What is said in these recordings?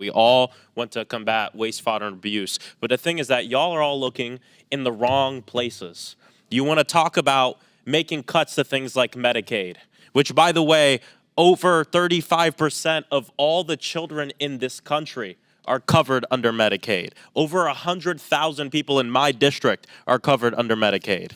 We all want to combat waste, fraud, and abuse. But the thing is that y'all are all looking in the wrong places. You want to talk about making cuts to things like Medicaid, which, by the way, over 35% of all the children in this country are covered under Medicaid. Over 100,000 people in my district are covered under Medicaid.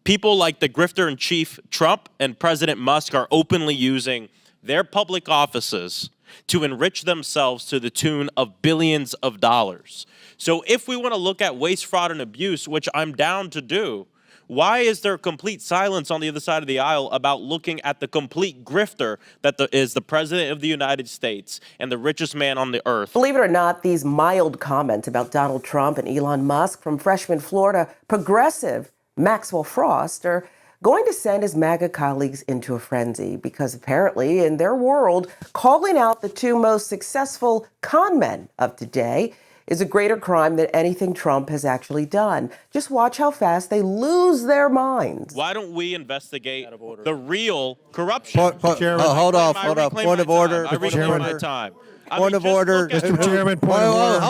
People like the grifter-in-chief Trump and President Musk are openly using their public offices to enrich themselves to the tune of billions of dollars. So if we want to look at waste, fraud, and abuse, which I'm down to do, why is there complete silence on the other side of the aisle about looking at the complete grifter that is the President of the United States and the richest man on the earth? Believe it or not, these mild comments about Donald Trump and Elon Musk from freshman Florida progressive Maxwell Frost are going to send his MAGA colleagues into a frenzy because apparently in their world, calling out the two most successful con men of today is a greater crime than anything Trump has actually done. Just watch how fast they lose their minds. Why don't we investigate the real corruption? Hold off. Point of order. I reclaim my time. Point of order. Mr. Chairman, point of order.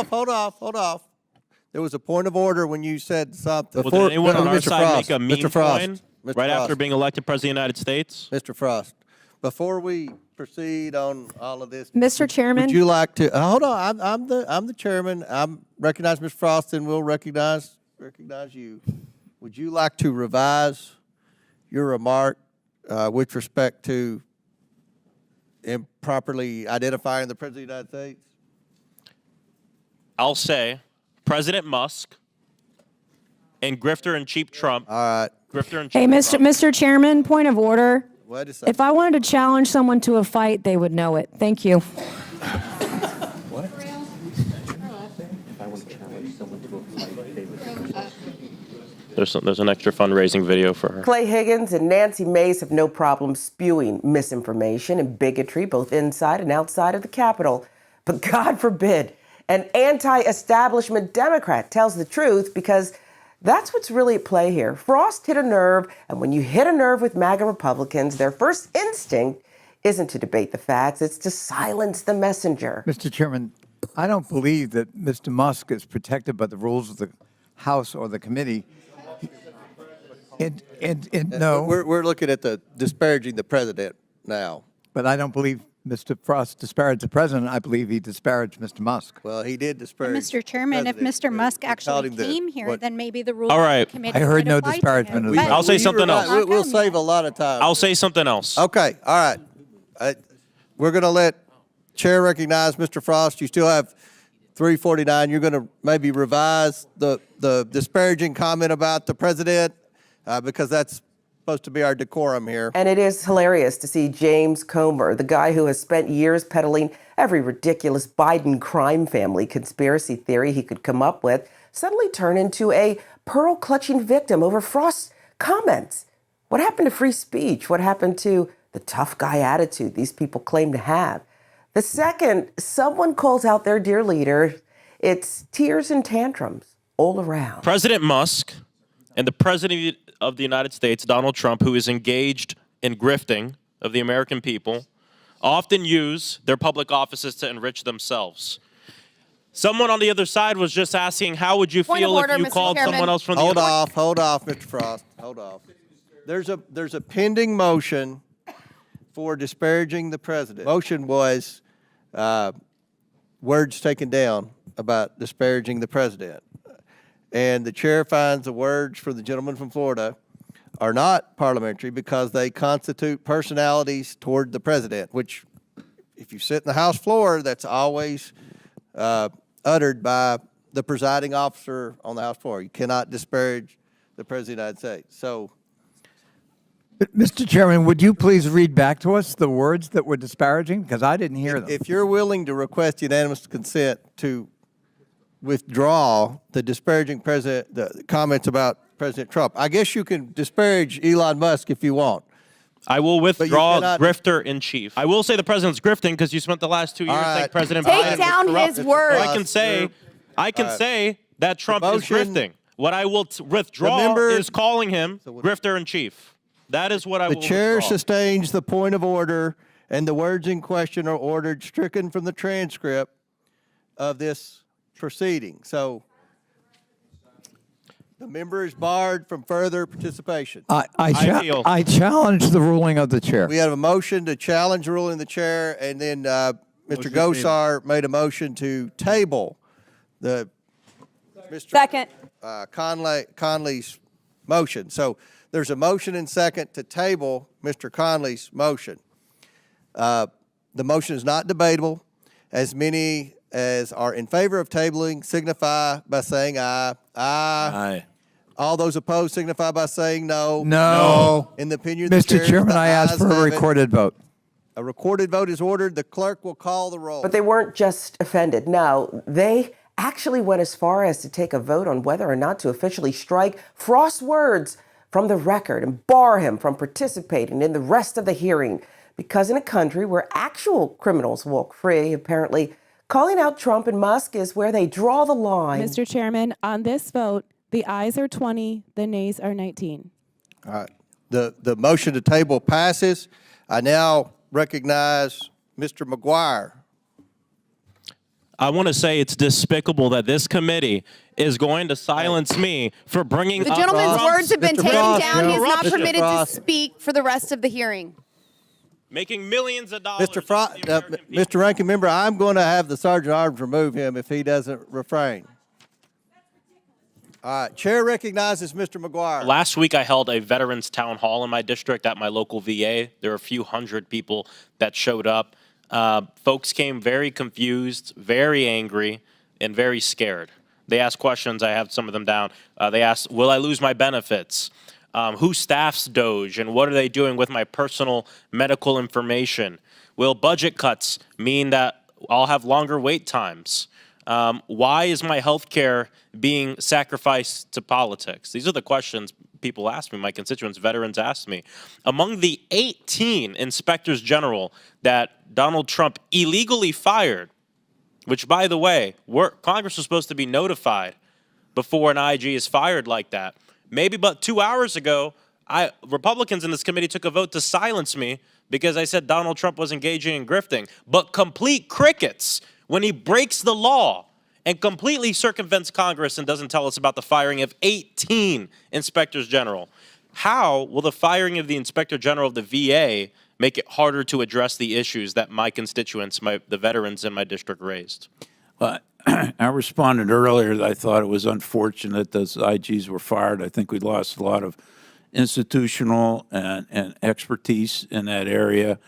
Hold off. There was a point of order when you said something. Well, did anyone on our side make a meme Mr. Frost. coin Mr. right Frost. after being elected President of the United States? Mr. Frost, before we proceed on all of this, Mr. Chairman, would you like to hold on? I'm the chairman. I'm recognize Mr. Frost, and we'll recognize you. Would you like to revise your remark with respect to improperly identifying the President of the United States? I'll say President Musk and grifter-in-chief Trump. All right. Grifter-in-chief hey, Mr. Chairman, point of order. Wait a second. If I wanted to challenge someone to a fight, they would know it. Thank you. There's an extra fundraising video for her. Clay Higgins and Nancy Mace have no problem spewing misinformation and bigotry both inside and outside of the Capitol. But God forbid an anti-establishment Democrat tells the truth, because that's what's really at play here. Frost hit a nerve, and when you hit a nerve with MAGA Republicans, their first instinct isn't to debate the facts, it's to silence the messenger. Mr. Chairman, I don't believe that Mr. Musk is protected by the rules of the House or the committee. No, We're looking at the disparaging the president now. but I don't believe Mr. Frost disparaged the president. I believe he disparaged Mr. Musk. Well, he did disparage. Mr. Chairman, if Mr. Musk actually came here, then maybe the rules All right. of the committee I heard would no apply to disparagement him. of the- But- I'll say something else. We'll save a lot of time. I'll say something else. Okay, all right. We're going to let Chair recognize Mr. Frost. You still have 3:49. You're going to maybe revise the disparaging comment about the president because that's supposed to be our decorum here. And it is hilarious to see James Comer, the guy who has spent years peddling every ridiculous Biden crime family conspiracy theory he could come up with, suddenly turn into a pearl-clutching victim over Frost's comments. What happened to free speech? What happened to the tough guy attitude these people claim to have? The second someone calls out their dear leader, it's tears and tantrums all around. President Musk and the President of the United States, Donald Trump, who is engaged in grifting of the American people, often use their public offices to enrich themselves. Someone on the other side was just asking, how would you feel if you called someone else from the Hold other? off, Mr. Frost. Hold off. There's a pending motion for disparaging the president. Motion was words taken down about disparaging the president. And the chair finds the words for the gentleman from Florida are not parliamentary because they constitute personalities toward the president, which if you sit in the House floor, that's always uttered by the presiding officer on the House floor. You cannot disparage the President of the United States. So, Mr. Chairman, would you please read back to us the words that were disparaging? Because I didn't hear them. if you're willing to request unanimous consent to withdraw the disparaging the comments about President Trump, I guess you can disparage Elon Musk if you want. I will withdraw cannot- grifter-in-chief. I will say the president's grifting because you spent the last 2 years saying right. President Take Biden was down corrupt. his words. I can say that Trump is motion- grifting. What I will withdraw Remember- is calling him grifter-in-chief. That is what I will The chair withdraw. sustains the point of order, and the words in question are ordered stricken from the transcript of this proceeding. So the member is barred from further participation. feel- I challenge the ruling of the chair. We have a motion to challenge the ruling of the chair, and then Mr. Gosar made a motion to table the Mr. Second. Conley's motion. So there's a motion and second to table Mr. Conley's motion. The motion is not debatable. As many as are in favor of tabling signify by saying aye. Aye. All those opposed signify by saying no. No. In the opinion of the chair, Mr. Chairman, the I ask ayes for a have it. recorded vote. A recorded vote is ordered. The clerk will call the roll. But they weren't just offended. No, they actually went as far as to take a vote on whether or not to officially strike Frost's words from the record and bar him from participating in the rest of the hearing. Because in a country where actual criminals walk free, apparently calling out Trump and Musk is where they draw the line. Mr. Chairman, on this vote, the ayes are 20, the nays are 19. All right. The motion to table passes. I now recognize Mr. McGuire. I want to say it's despicable that this committee is going to silence me for bringing The up gentleman's Trump's words have been Mr. taken Frost, down. He is not Mr. permitted to Frost. speak for the rest of the hearing. making millions of dollars. Mr. Frost, off the American people. Mr. Ranking Member, I'm going to have the Sergeant at Arms remove him if he doesn't refrain. All right. Chair recognizes Mr. McGuire. Last week, I held a veterans town hall in my district at my local VA. There were a few hundred people that showed up. Folks came very confused, very angry, and very scared. They asked questions. I have some of them down. They asked, will I lose my benefits? Who staffs Doge, and what are they doing with my personal medical information? Will budget cuts mean that I'll have longer wait times? Why is my health care being sacrificed to politics? These are the questions people ask me, my constituents, veterans ask me. Among the 18 inspectors general that Donald Trump illegally fired, which, by the way, Congress was supposed to be notified before an IG is fired like that. Maybe but 2 hours ago, Republicans in this committee took a vote to silence me because I said Donald Trump was engaging in grifting. But complete crickets when he breaks the law and completely circumvents Congress and doesn't tell us about the firing of 18 inspectors general. How will the firing of the inspector general of the VA make it harder to address the issues that my constituents, the veterans in my district raised? I responded earlier that I thought it was unfortunate those IGs were fired. I think we lost a lot of institutional and expertise in that area.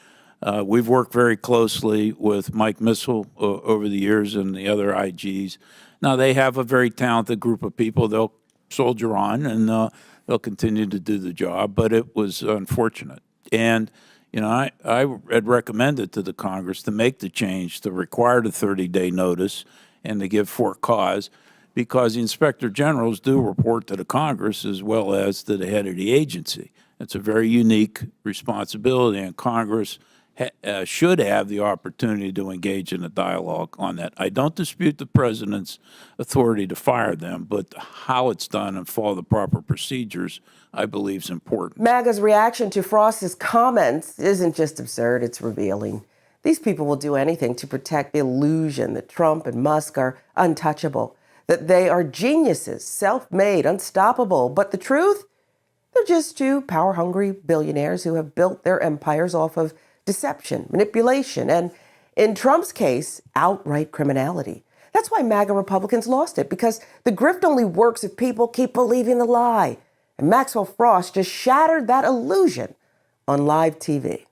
We've worked very closely with Mike Missile over the years and the other IGs. Now, they have a very talented group of people. They'll soldier on, and they'll continue to do the job, but it was unfortunate. And, you know, I had recommended to the Congress to make the change to require the 30-day notice and to give for cause, because the inspector generals do report to the Congress as well as to the head of the agency. It's a very unique responsibility, and Congress should have the opportunity to engage in a dialogue on that. I don't dispute the president's authority to fire them, but how it's done and follow the proper procedures, I believe, is important. MAGA's reaction to Frost's comments isn't just absurd, it's revealing. These people will do anything to protect the illusion that Trump and Musk are untouchable, that they are geniuses, self-made, unstoppable. But the truth? They're just two power-hungry billionaires who have built their empires off of deception, manipulation, and, in Trump's case, outright criminality. That's why MAGA Republicans lost it, because the grift only works if people keep believing the lie. And Maxwell Frost just shattered that illusion on live TV.